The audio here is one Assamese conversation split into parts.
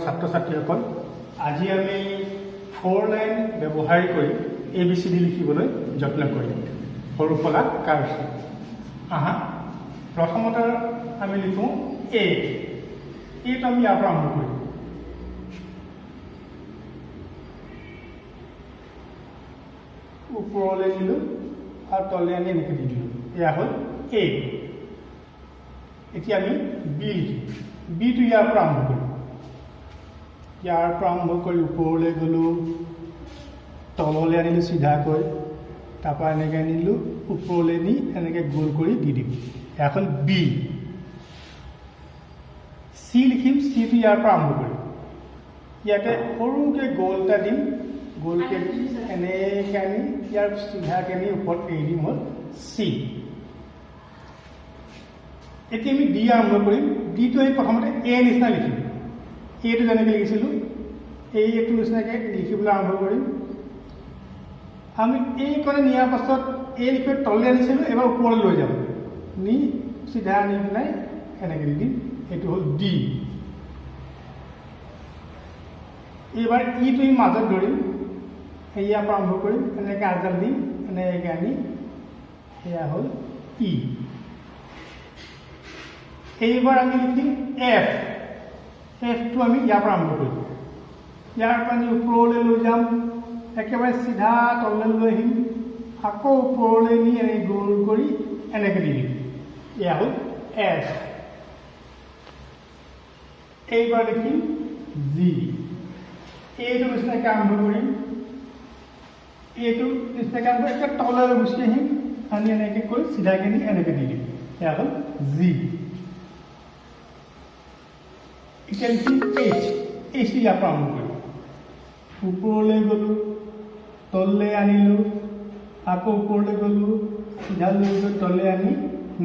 ছাত্ৰ ছাত্ৰীসকল আজি আমি 4 লাইন ব্যৱহাৰ কৰি ABCD লিখিবলৈ যত্ন কৰিম সৰু ফলা কাৰ্সিভ আহা প্ৰথমতে আমি লিখো A এইটো আমি ইয়াৰ পৰা আৰম্ভ কৰিম ওপৰলৈ দিলো আৰু তললৈ আনি এনেকৈ দি দিলো এয়া হ'ল A এতিয়া আমি B লিখিম B টো ইয়াৰ পৰা আৰম্ভ কৰিম ইয়াৰ পৰা আৰম্ভ কৰি ওপৰলৈ গলো তললৈ আনিলো সিধাকৈ তাৰপৰা এনেকৈ আনিলো ওপৰলৈ নি এনেকৈ গোল কৰি দি দিম এয়া হ'ল B C লিখিম C টো ইয়াৰ পৰা আৰম্ভ কৰিম ইয়াতে সৰুকৈ গোল এটা দিম গোলকে এনেকৈ আনি ইয়াৰ সিধাকৈ নি ওপৰত এৰি দিম হ'ল C এতিয়া আমি ডি আৰম্ভ কৰিম ডি টো আমি প্ৰথমতে এ নিচিনা লিখিম এটো যেনেকৈ লিখিছিলোঁ এইটো নিচিনাকৈ লিখিবলৈ আৰম্ভ কৰিম আমি এইকণে নিয়াৰ পাছত এ লিখি তললৈ আনিছিলোঁ এবাৰ ওপৰলৈ লৈ যাম নি সিধা আনি পেলাই এনেকৈ দি দিম এইটো হ'ল ডি এইবাৰ ইটো আমি মাজত ধৰিম ইয়াৰ পৰা আৰম্ভ কৰিম এনেকৈ আজডাল দিম এনেকৈ আনি এয়া হ'ল ই এইবাৰ আমি লিখিম এফ এফটো আমি ইয়াৰ পৰা আৰম্ভ কৰিম ইয়াৰ পৰা আমি ওপৰলৈ লৈ যাম একেবাৰে সিধা তললৈ লৈ আহিম আকৌ ওপৰলৈ নি এনেকৈ গোল কৰি এনেকৈ দি দিম এয়া হ'ল এফ এইবাৰ লিখিম জি এইটো নিচিনাকৈ আৰম্ভ কৰিম এইটো নিচিনাকৈ আৰম্ভ একে তললৈ গুচি আহিম আনি এনেকৈ কৰি সিধাকৈ নি এনেকৈ দি দিম এয়া হ'ল জি এতিয়া লিখিম এইচ এইচটো ইয়াৰ পৰা আৰম্ভ কৰিম ওপৰলৈ গ'লোঁ তললৈ আনিলোঁ আকৌ ওপৰলৈ গ'লোঁ সিধা লৈ গৈ তললৈ আনি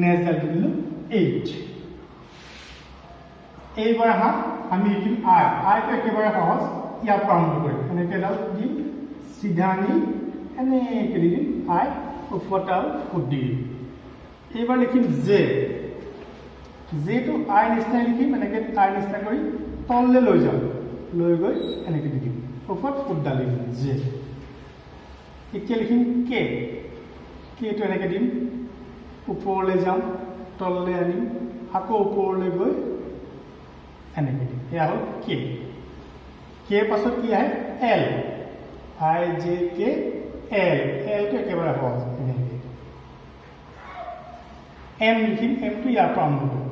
নেক্সটডাল দি দিলোঁ এইচ এইবাৰ আহা আমি লিখিম আই আইটো একেবাৰে সহজ ইয়াৰ পৰা আৰম্ভ কৰিম এনেকৈ এডাল দিম সিধা আনি এনেকৈ দি দিম আই ওপৰত আৰু ফুট দি দিম এইবাৰ লিখিম জে যেটো আই নিচিনা লিখিম এনেকৈ আই নিচিনা কৰি তললৈ লৈ যাম লৈ গৈ এনেকৈ দি দিম ওপৰত ফুট ডালি দিম জে এতিয়া লিখিম কে কেটো এনেকৈ দিম ওপৰলৈ যাম তললৈ আনিম আকৌ ওপৰলৈ গৈ এনেকৈ দিম এয়া হ'ল কে কে পাছত কি আহে L I J K L এলটো একেবাৰে সহজ এনেকৈ এম লিখিম এমটো ইয়াৰ পৰা আৰম্ভ কৰিম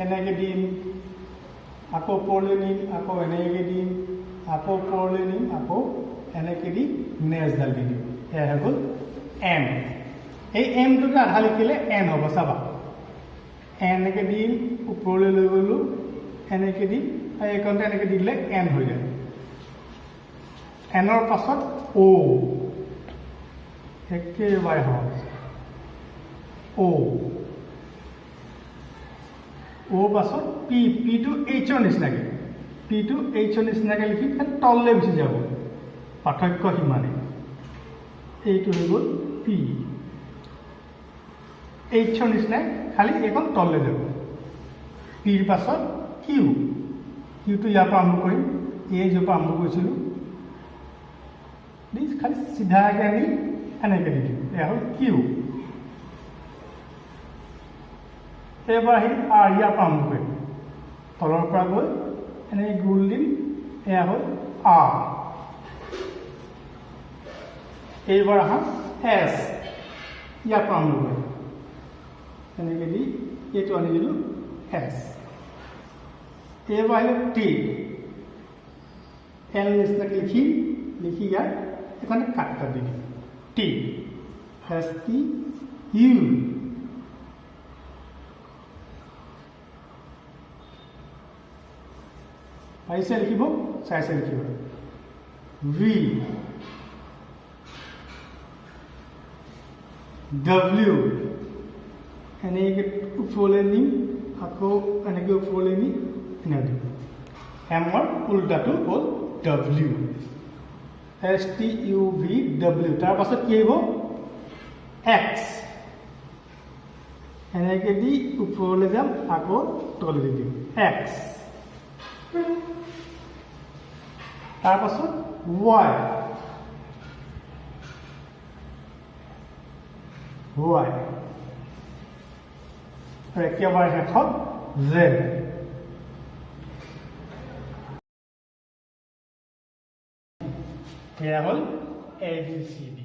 এনেকৈ দিম আকৌ ওপৰলৈ নিম আকৌ এনেকৈ দিম আকৌ ওপৰলৈ নিম আকৌ এনেকৈ দি নেক্সটডাল দি দিম এয়া হৈ গ'ল এম এই এমটোকে আধা লিখিলে এন হ'ব চাবা এনেকৈ দিম ওপৰলৈ লৈ গ'লোঁ এনেকৈ দিম আৰু এইকণতে এনেকৈ দি দিলে এন হৈ যায় এনৰ পাছত অ' একেবাৰে সহজ অ' পাছত পি পিটো এইচৰ নিচিনাকৈ পিটো এইচৰ নিচিনাকৈ লিখি তললৈ গুচি যাব পাৰ্থক্য সিমানে এইটো হৈ গ'ল পি এইচৰ নিচিনাই খালি এইখন তললৈ যাব পিৰ পাছত কিউ কিউটো ইয়াৰ পৰা আৰম্ভ কৰিম এই য'ৰ পৰা আৰম্ভ কৰিছিলোঁ খালি সিধাকৈ আনি এনেকৈ দি দিম এয়া হ'ল কিউ এইবাৰ আহিম আৰ ইয়াৰ পৰা আৰম্ভ কৰিম তলৰ পৰা গৈ এনেকৈ গোল দিম এয়া হ'ল আৰ এইবাৰ আহা এছ ইয়াৰ পৰা আৰম্ভ কৰিম এনেকৈ দি এইটো আনি দিলোঁ এছ এইবাৰ আহিলে টি এল নিচিনাকৈ লিখিম লিখি ইয়াৰ এইখনে কাট কাট দি দিম টি এছ টি ইউ পাৰিছে লিখিব চাইছে লিখিব ভি ডব্লিউ এনেকৈ ওপৰলৈ নিম আকৌ এনেকৈ ওপৰলৈ নি এনেকৈ দিম এমৰ উল্টাটো হ'ল W S T U V W তাৰ পাছত কি আহিব এক্স এনেকৈ দি ওপৰলৈ যাম আকৌ তললৈ দিম এক্স তাৰপাছত y y আৰু একেবাৰে শেষত z এয়া হ'ল ABCD